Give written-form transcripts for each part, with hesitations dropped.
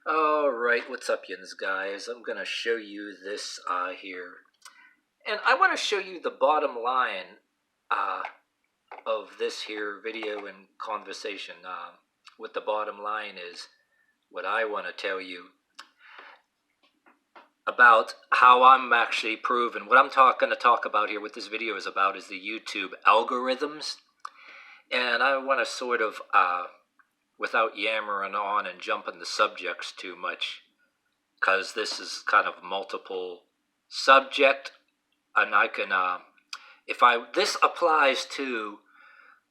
Alright, what's up yins guys? I'm gonna show you this here. And I want to show you the bottom line of this here video and conversation. What the bottom line is, what I want to tell you about how I'm actually proven. What I'm going to talk about here, what this video is about, is the YouTube algorithms. And I want to sort of, without yammering on and jumping the subjects too much, because this is kind of multiple subject, and I can, this applies to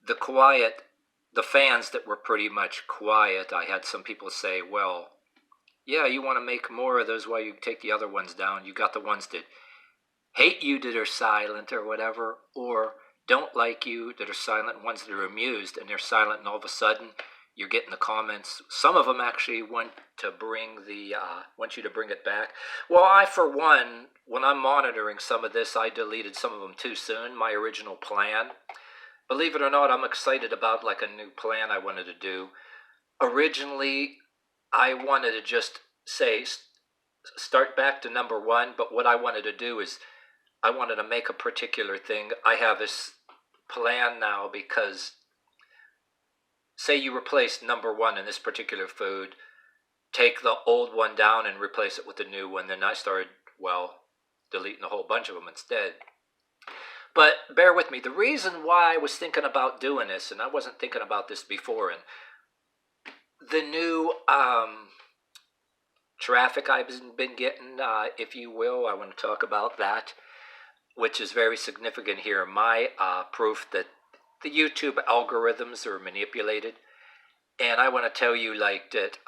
the fans that were pretty much quiet. I had some people say, well, yeah, you want to make more of those while you take the other ones down. You got the ones that hate you that are silent or whatever, or don't like you that are silent, ones that are amused and they're silent, and all of a sudden you're getting the comments. Some of them actually want you to bring it back. Well, I, for one, when I'm monitoring some of this, I deleted some of them too soon, my original plan. Believe it or not, I'm excited about like a new plan I wanted to do. Originally, I wanted to just say, start back to number one, but what I wanted to do is, I wanted to make a particular thing. I have this plan now because, say you replace number one in this particular food, take the old one down and replace it with the new one. Then I started, well, deleting a whole bunch of them instead. But bear with me. The reason why I was thinking about doing this, and I wasn't thinking about this before, and the new traffic I've been getting, if you will, I want to talk about that, which is very significant here. My proof that the YouTube algorithms are manipulated. And I want to tell you, like, that,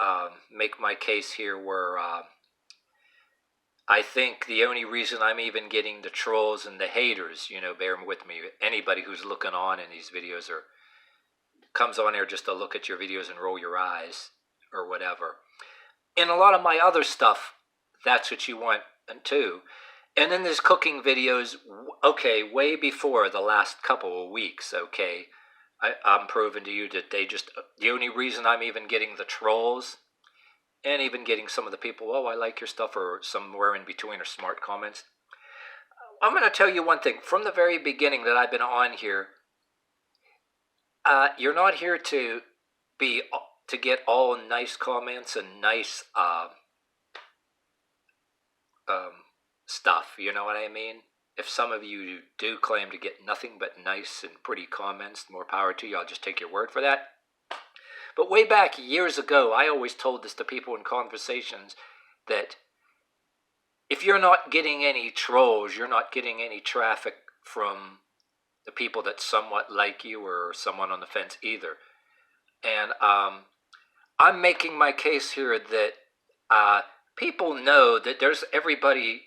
make my case here where I think the only reason I'm even getting the trolls and the haters, bear with me, anybody who's looking on in these videos or comes on here just to look at your videos and roll your eyes or whatever. In a lot of my other stuff, that's what you want too. And then there's cooking videos, okay, way before the last couple of weeks, okay. I'm proving to you that the only reason I'm even getting the trolls and even getting some of the people, oh, I like your stuff, or somewhere in between, or smart comments. I'm going to tell you one thing. From the very beginning that I've been on here, you're not here to get all nice comments and nice stuff, you know what I mean? If some of you do claim to get nothing but nice and pretty comments, more power to you. I'll just take your word for that. But way back years ago, I always told this to people in conversations, that if you're not getting any trolls, you're not getting any traffic from the people that somewhat like you or someone on the fence either. And I'm making my case here that people know that there's everybody.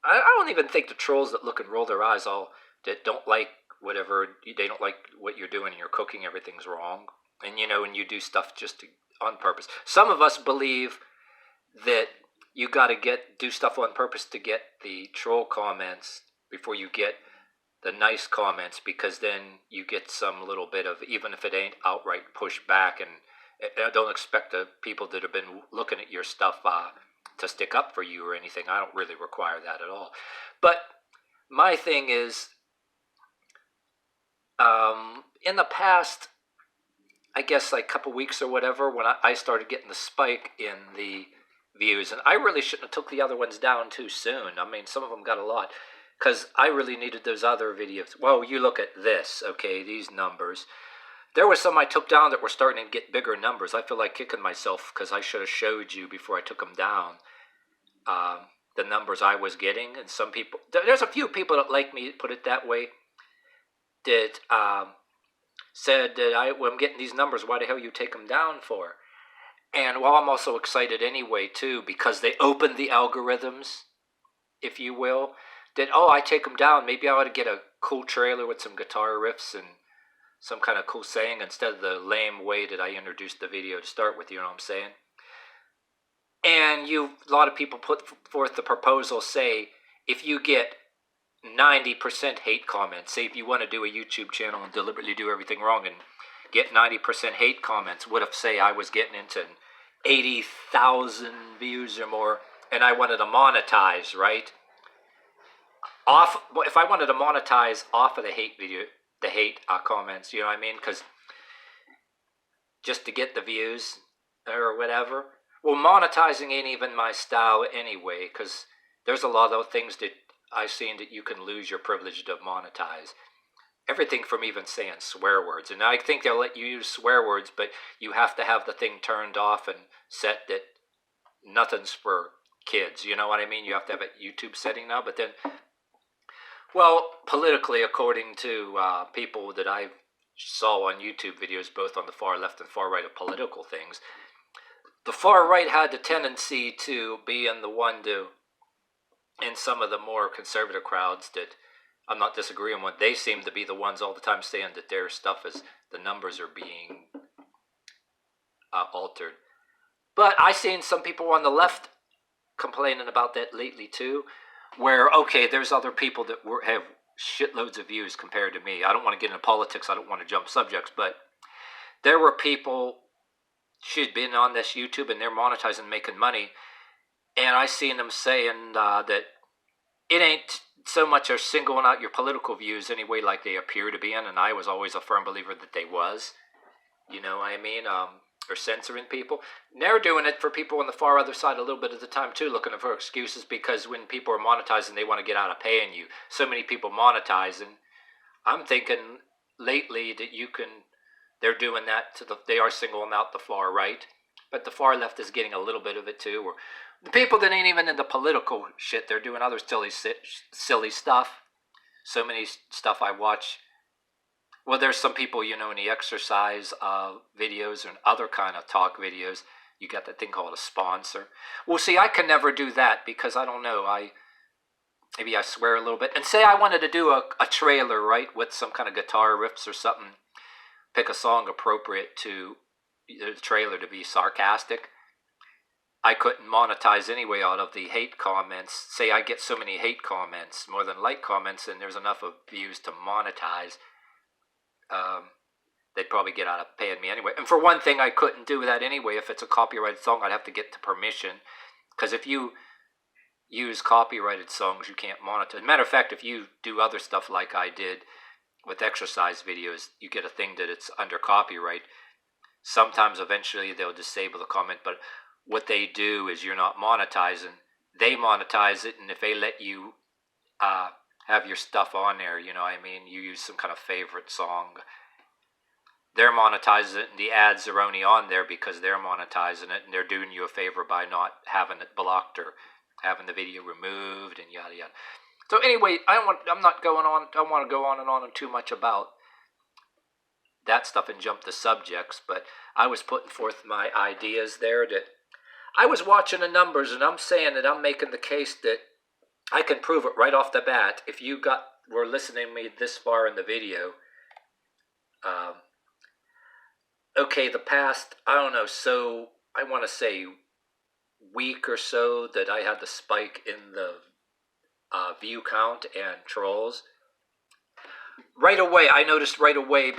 I don't even think the trolls that look and roll their eyes that don't like whatever, they don't like what you're doing and you're cooking, everything's wrong. And and you do stuff just on purpose. Some of us believe that you got to do stuff on purpose to get the troll comments before you get the nice comments, because then you get some little bit of, even if it ain't outright pushback. And I don't expect the people that have been looking at your stuff to stick up for you or anything. I don't really require that at all. But my thing is, in the past, I guess like a couple weeks or whatever, when I started getting the spike in the views, and I really shouldn't have took the other ones down too soon. I mean, some of them got a lot, because I really needed those other videos. Well, you look at this, okay, these numbers. There were some I took down that were starting to get bigger numbers. I feel like kicking myself, because I should have showed you before I took them down the numbers I was getting. And some people, there's a few people that like me, put it that way, that said that I'm getting these numbers, why the hell you take them down for? And well, I'm also excited anyway too, because they opened the algorithms, if you will, that, oh, I take them down, maybe I ought to get a cool trailer with some guitar riffs and some kind of cool saying instead of the lame way that I introduced the video to start with, you know what I'm saying? And a lot of people put forth the proposal, say, if you get 90% hate comments, say if you want to do a YouTube channel and deliberately do everything wrong and get 90% hate comments, what if, say, I was getting into 80,000 views or more, and I wanted to monetize, right? If I wanted to monetize off of the hate video, the hate comments, you know what I mean? Because just to get the views or whatever. Well, monetizing ain't even my style anyway, because there's a lot of things that I've seen that you can lose your privilege to monetize. Everything from even saying swear words. And I think they'll let you use swear words, but you have to have the thing turned off and set that nothing's for kids. You know what I mean? You have to have a YouTube setting now. But then, well, politically, according to people that I saw on YouTube videos, both on the far left and far right of political things, the far right had the tendency to be in the one to, in some of the more conservative crowds that I'm not disagreeing with, they seem to be the ones all the time saying that their stuff is, the numbers are being altered. But I've seen some people on the left complaining about that lately too, where, okay, there's other people that have shitloads of views compared to me. I don't want to get into politics, I don't want to jump subjects, but there were people who'd been on this YouTube and they're monetizing, making money, and I seen them saying that it ain't so much as singling out your political views anyway like they appear to be in, and I was always a firm believer that they was. You know what I mean? Or censoring people. And they're doing it for people on the far other side a little bit of the time too, looking for excuses, because when people are monetizing, they want to get out of paying you. So many people monetizing. I'm thinking lately that they're doing that they are singling out the far right, but the far left is getting a little bit of it too. Or the people that ain't even into political shit, they're doing other silly stuff. So many stuff I watch. Well, there's some people, you know, in the exercise videos and other kind of talk videos, you got that thing called a sponsor. Well, see, I can never do that because I don't know. Maybe I swear a little bit. And say I wanted to do a trailer, right, with some kind of guitar riffs or something. Pick a song appropriate to the trailer to be sarcastic. I couldn't monetize anyway out of the hate comments. Say I get so many hate comments, more than like comments, and there's enough of views to monetize. They'd probably get out of paying me anyway. And for one thing, I couldn't do that anyway. If it's a copyrighted song, I'd have to get the permission. Because if you use copyrighted songs, you can't monetize. As a matter of fact, if you do other stuff like I did with exercise videos, you get a thing that it's under copyright. Sometimes eventually they'll disable the comment, but what they do is you're not monetizing. They monetize it, and if they let you have your stuff on there, you know what I mean, you use some kind of favorite song, they're monetizing it, and the ads are only on there because they're monetizing it, and they're doing you a favor by not having it blocked or having the video removed and yada yada. So anyway, I don't want to go on and on too much about that stuff and jump the subjects, but I was putting forth my ideas there that I was watching the numbers, and I'm saying that I'm making the case that I can prove it right off the bat. If you were listening to me this far in the video, okay, the past, I don't know, so I want to say week or so that I had the spike in the view count and trolls. Right away, I noticed right away,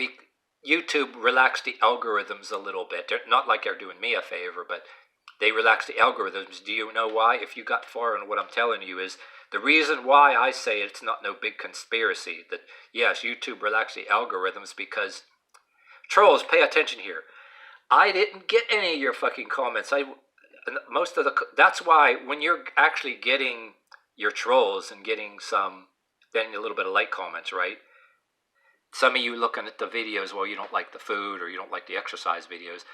YouTube relaxed the algorithms a little bit. They're not like they're doing me a favor, but they relaxed the algorithms. Do you know why? If you got far in what I'm telling you is, the reason why I say it's not no big conspiracy, that yes, YouTube relaxed the algorithms because, trolls, pay attention here. I didn't get any of your fucking comments. That's why when you're actually getting your trolls and getting then a little bit of like comments, right? Some of you looking at the videos, well, you don't like the food or you don't like the exercise videos.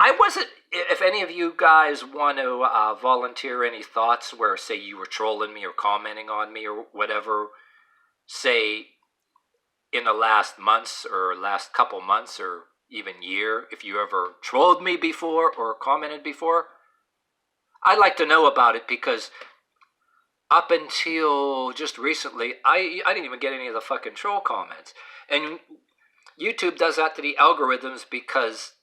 I wasn't, if any of you guys want to volunteer any thoughts where, say, you were trolling me or commenting on me or whatever, say, in the last months or last couple months or even year, if you ever trolled me before or commented before, I'd like to know about it, because up until just recently, I didn't even get any of the fucking troll comments. And YouTube does that to the algorithms because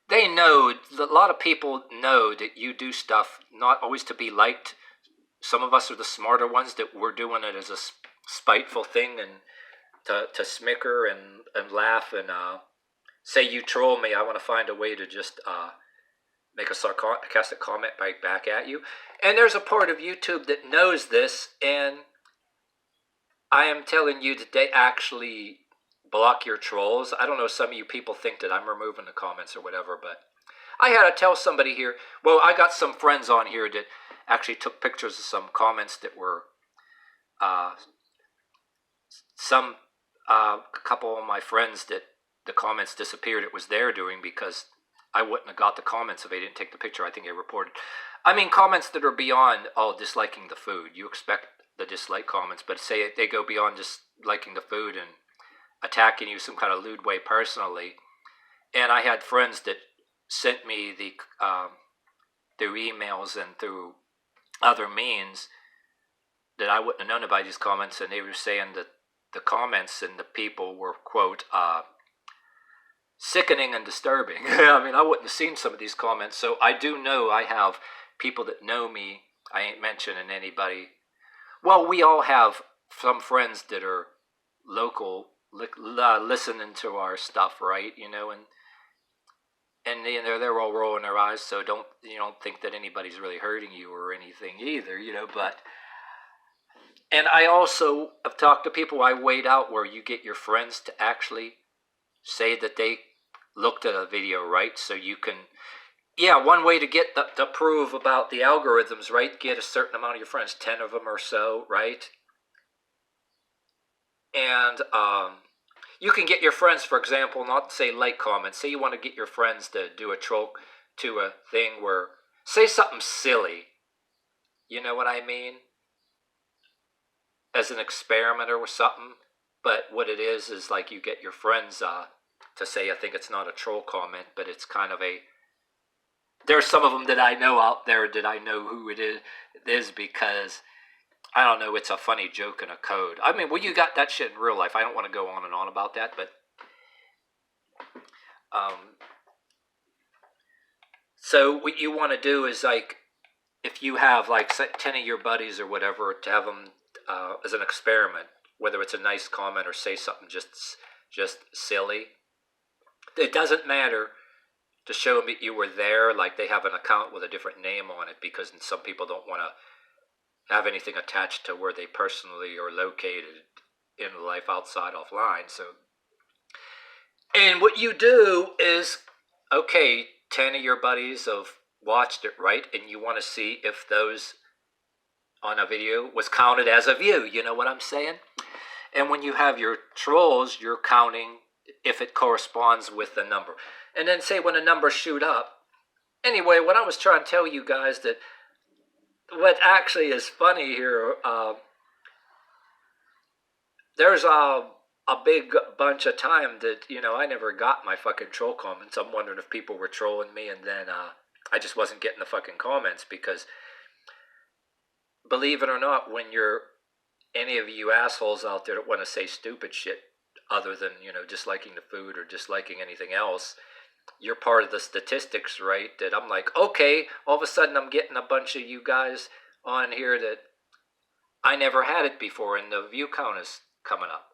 they know, a lot of people know that you do stuff not always to be liked. Some of us are the smarter ones that we're doing it as a spiteful thing and to smicker and laugh and say you troll me, I want to find a way to just make a sarcastic comment back at you. And there's a part of YouTube that knows this, and I am telling you that they actually block your trolls. I don't know, some of you people think that I'm removing the comments or whatever, but I had to tell somebody here. Well, I got some friends on here that actually took pictures of some comments that were some a couple of my friends that the comments disappeared. It was their doing, because I wouldn't have got the comments if they didn't take the picture. I think they reported. I mean, comments that are beyond, oh, disliking the food. You expect the dislike comments, but say they go beyond just liking the food and attacking you some kind of lewd way personally. And I had friends that sent me the through emails and through other means that I wouldn't have known about these comments, and they were saying that the comments and the people were, quote, sickening and disturbing. I mean, I wouldn't have seen some of these comments. So I do know I have people that know me. I ain't mentioning anybody. Well, we all have some friends that are local, listening to our stuff, right? You know, and they're all rolling their eyes. So don't think that anybody's really hurting you or anything either, you know. But and I also have talked to people I weighed out where you get your friends to actually say that they looked at a video, right? So you can, one way to get to prove about the algorithms, right? Get a certain amount of your friends, 10 of them or so, right? And you can get your friends, for example, not say like comments. Say you want to get your friends to do a troll to a thing where, say something silly. You know what I mean? As an experiment or something. But what it is like you get your friends to say, I think it's not a troll comment, but it's kind of a, there's some of them that I know out there that I know who it is because, I don't know, it's a funny joke in a code. I mean, well, you got that shit in real life. I don't want to go on and on about that, but so what you want to do is, like, if you have like 10 of your buddies or whatever, to have them as an experiment, whether it's a nice comment or say something just silly. It doesn't matter to show them that you were there, like they have an account with a different name on it, because some people don't want to have anything attached to where they personally are located in life outside offline. So, and what you do is, okay, 10 of your buddies have watched it, right? And you want to see if those on a video was counted as a view. You know what I'm saying? And when you have your trolls, you're counting if it corresponds with the number. And then say when a number shoot up. Anyway, what I was trying to tell you guys, that what actually is funny here, there's a big bunch of time that, I never got my fucking troll comments. I'm wondering if people were trolling me, and then I just wasn't getting the fucking comments, because believe it or not, when you're any of you assholes out there that want to say stupid shit other than, disliking the food or disliking anything else, you're part of the statistics, right? That I'm like, okay, all of a sudden I'm getting a bunch of you guys on here that I never had it before, and the view count is coming up.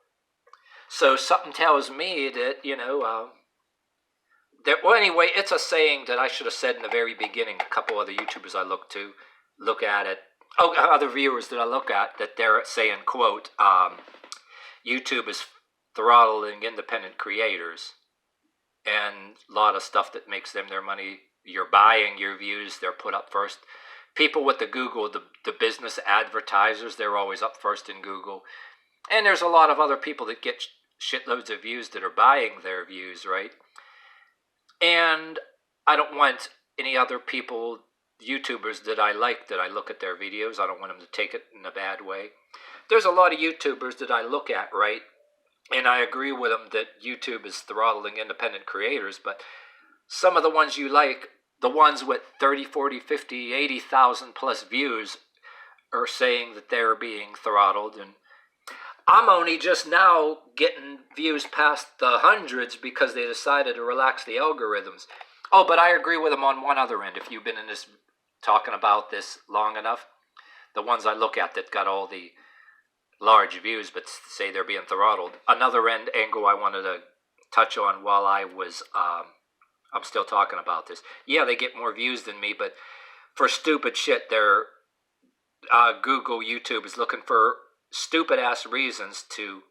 So something tells me that, well, anyway, it's a saying that I should have said in the very beginning. A couple other YouTubers I look at it. Oh, other viewers that I look at, that they're saying, quote, YouTube is throttling independent creators, and a lot of stuff that makes them their money. You're buying your views, they're put up first. People with the Google, the business advertisers, they're always up first in Google. And there's a lot of other people that get shitloads of views that are buying their views, right? And I don't want any other people, YouTubers that I like, that I look at their videos, I don't want them to take it in a bad way. There's a lot of YouTubers that I look at, right? And I agree with them that YouTube is throttling independent creators, but some of the ones you like, the ones with 30, 40, 50, 80,000 plus views, are saying that they're being throttled. And I'm only just now getting views past the hundreds because they decided to relax the algorithms. Oh, but I agree with them on one other end. If you've been in this, talking about this long enough, the ones I look at that got all the large views but say they're being throttled. Another angle I wanted to touch on while I'm still talking about this. Yeah, they get more views than me, but for stupid shit, Google, YouTube is looking for stupid ass reasons to.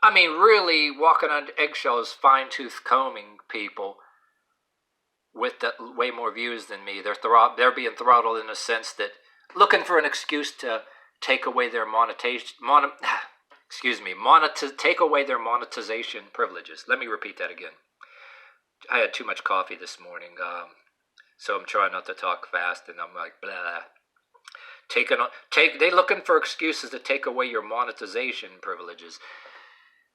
I mean, really walking on eggshells, fine tooth combing people with way more views than me. They're being throttled in a sense that looking for an excuse to take away their take away their monetization privileges. Let me repeat that again. I had too much coffee this morning, so I'm trying not to talk fast, and I'm like blah. They looking for excuses to take away your monetization privileges.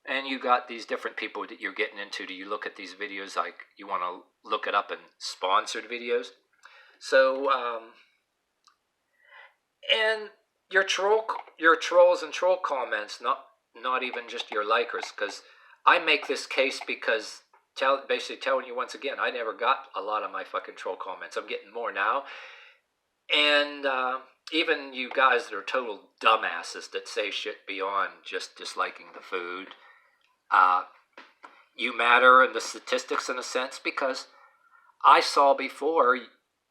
And you got these different people that you're getting into. Do you look at these videos like you want to look it up in sponsored videos? So, and your trolls and troll comments, not even just your likers, because I make this case because basically telling you once again, I never got a lot of my fucking troll comments. I'm getting more now, and even you guys that are total dumbasses that say shit beyond just disliking the food. You matter in the statistics in a sense, because I saw before,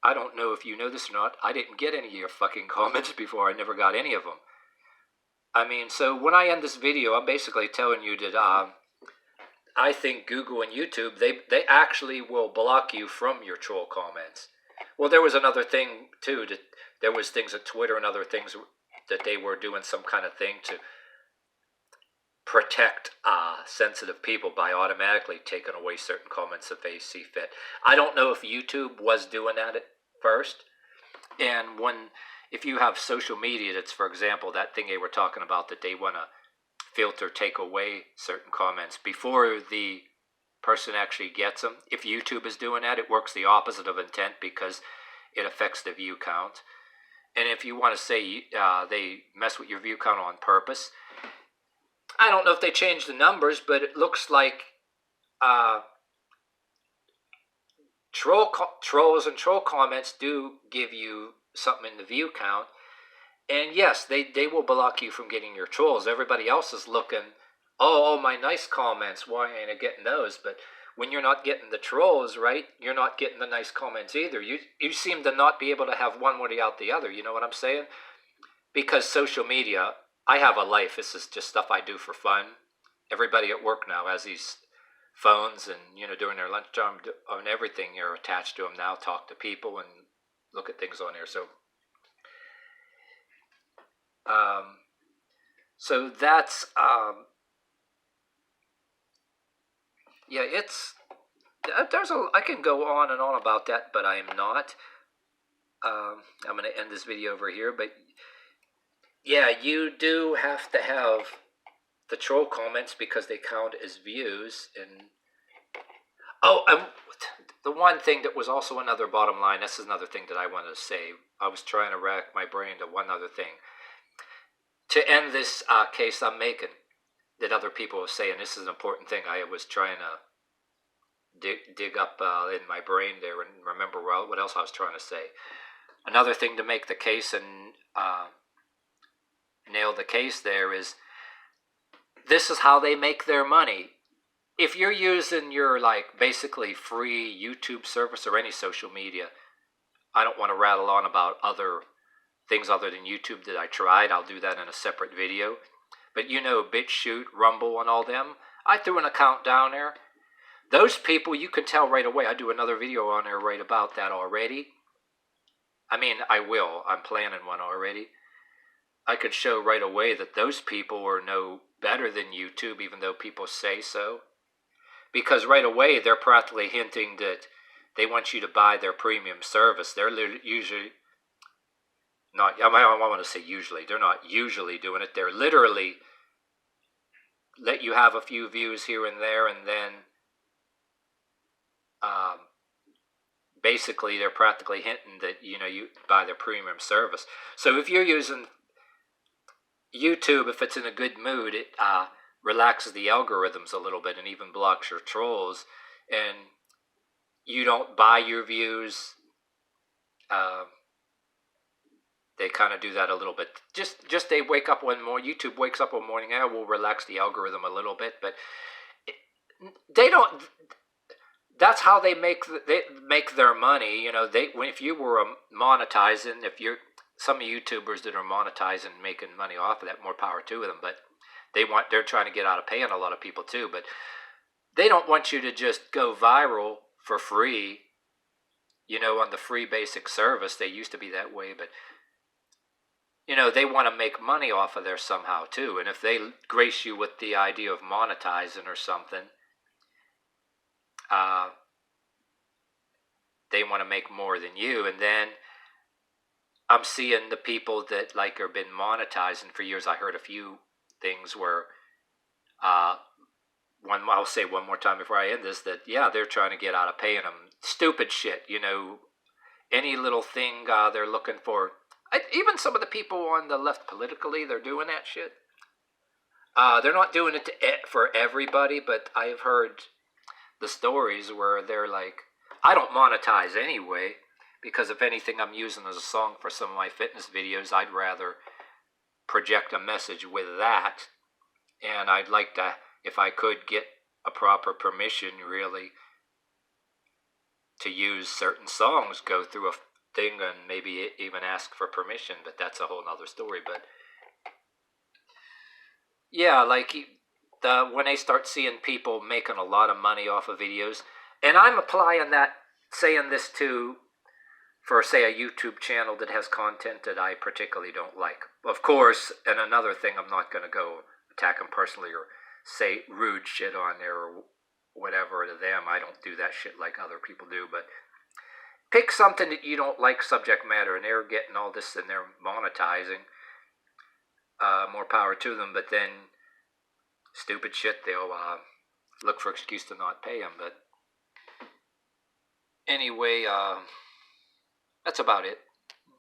I don't know if you know this or not, I didn't get any of your fucking comments before. I never got any of them. I mean, so when I end this video, I'm basically telling you that I think Google and YouTube, they actually will block you from your troll comments. Well, there was another thing too, that there was things at Twitter and other things that they were doing some kind of thing to protect sensitive people by automatically taking away certain comments if they see fit. I don't know if YouTube was doing that at first. And if you have social media, that's, for example, that thing they were talking about that they want to filter, take away certain comments before the person actually gets them. If YouTube is doing that, it works the opposite of intent because it affects the view count. And if you want to say they mess with your view count on purpose, I don't know if they changed the numbers, but it looks like trolls and troll comments do give you something in the view count. And yes, they will block you from getting your trolls. Everybody else is looking, oh, my nice comments, why ain't I getting those? But when you're not getting the trolls, right, you're not getting the nice comments either. You seem to not be able to have one without the other. You know what I'm saying? Because social media, I have a life. This is just stuff I do for fun. Everybody at work now has these phones, and during their lunchtime and everything, you're attached to them now. Talk to people and look at things on there. So that's yeah. I can go on and on about that, but I am not. I'm going to end this video over here, but. Yeah, you do have to have the troll comments because they count as views. And the one thing that was also another bottom line, this is another thing that I wanted to say. I was trying to rack my brain to one other thing. To end this case I'm making, that other people were saying, this is an important thing. I was trying to dig up in my brain there and remember what else I was trying to say. Another thing to make the case and nail the case there is, this is how they make their money. If you're using your basically free YouTube service or any social media, I don't want to rattle on about other things other than YouTube that I tried. I'll do that in a separate video. But BitChute, Rumble, and all them, I threw an account down there. Those people, you can tell right away. I do another video on there right about that already. I mean, I will. I'm planning one already. I could show right away that those people are no better than YouTube, even though people say so. Because right away, they're practically hinting that they want you to buy their premium service. They're usually not, I want to say usually, they're not usually doing it. They're literally let you have a few views here and there, and then basically they're practically hinting that, you buy their premium service. So if you're using YouTube, if it's in a good mood, it relaxes the algorithms a little bit and even blocks your trolls, and you don't buy your views. They kind of do that a little bit. Just they wake up one morning, YouTube wakes up one morning, we'll relax the algorithm a little bit, but They don't. That's how they make their money. You know, if you were monetizing, if you're some of YouTubers that are monetizing, making money off of that, more power to them. But they're trying to get out of paying a lot of people too. But they don't want you to just go viral for free. You know, on the free basic service, they used to be that way, but you know, they want to make money off of there somehow too. And if they grace you with the idea of monetizing or something, uh, they want to make more than you. And then I'm seeing the people that like have been monetizing for years. I heard a few things where uh, I'll say one more time before I end this, that yeah, they're trying to get out of paying them stupid shit. You know, any little thing they're looking for. Even some of the people on the left politically, they're doing that shit. They're not doing it for everybody, but I've heard the stories where they're like, I don't monetize anyway, because if anything I'm using as a song for some of my fitness videos, I'd rather project a message with that. And I'd like to, if I could, get a proper permission, really, to use certain songs, go through a thing and maybe even ask for permission, but that's a whole nother story. But yeah, like when they start seeing people making a lot of money off of videos, and I'm applying that, saying this to, for say a YouTube channel that has content that I particularly don't like. Of course, and another thing, I'm not going to go attack them personally or say rude shit on there or whatever to them. I don't do that shit like other people do, but pick something that you don't like subject matter, and they're getting all this and they're monetizing. More power to them, but then stupid shit, they'll look for excuse to not pay them. But anyway, that's about it.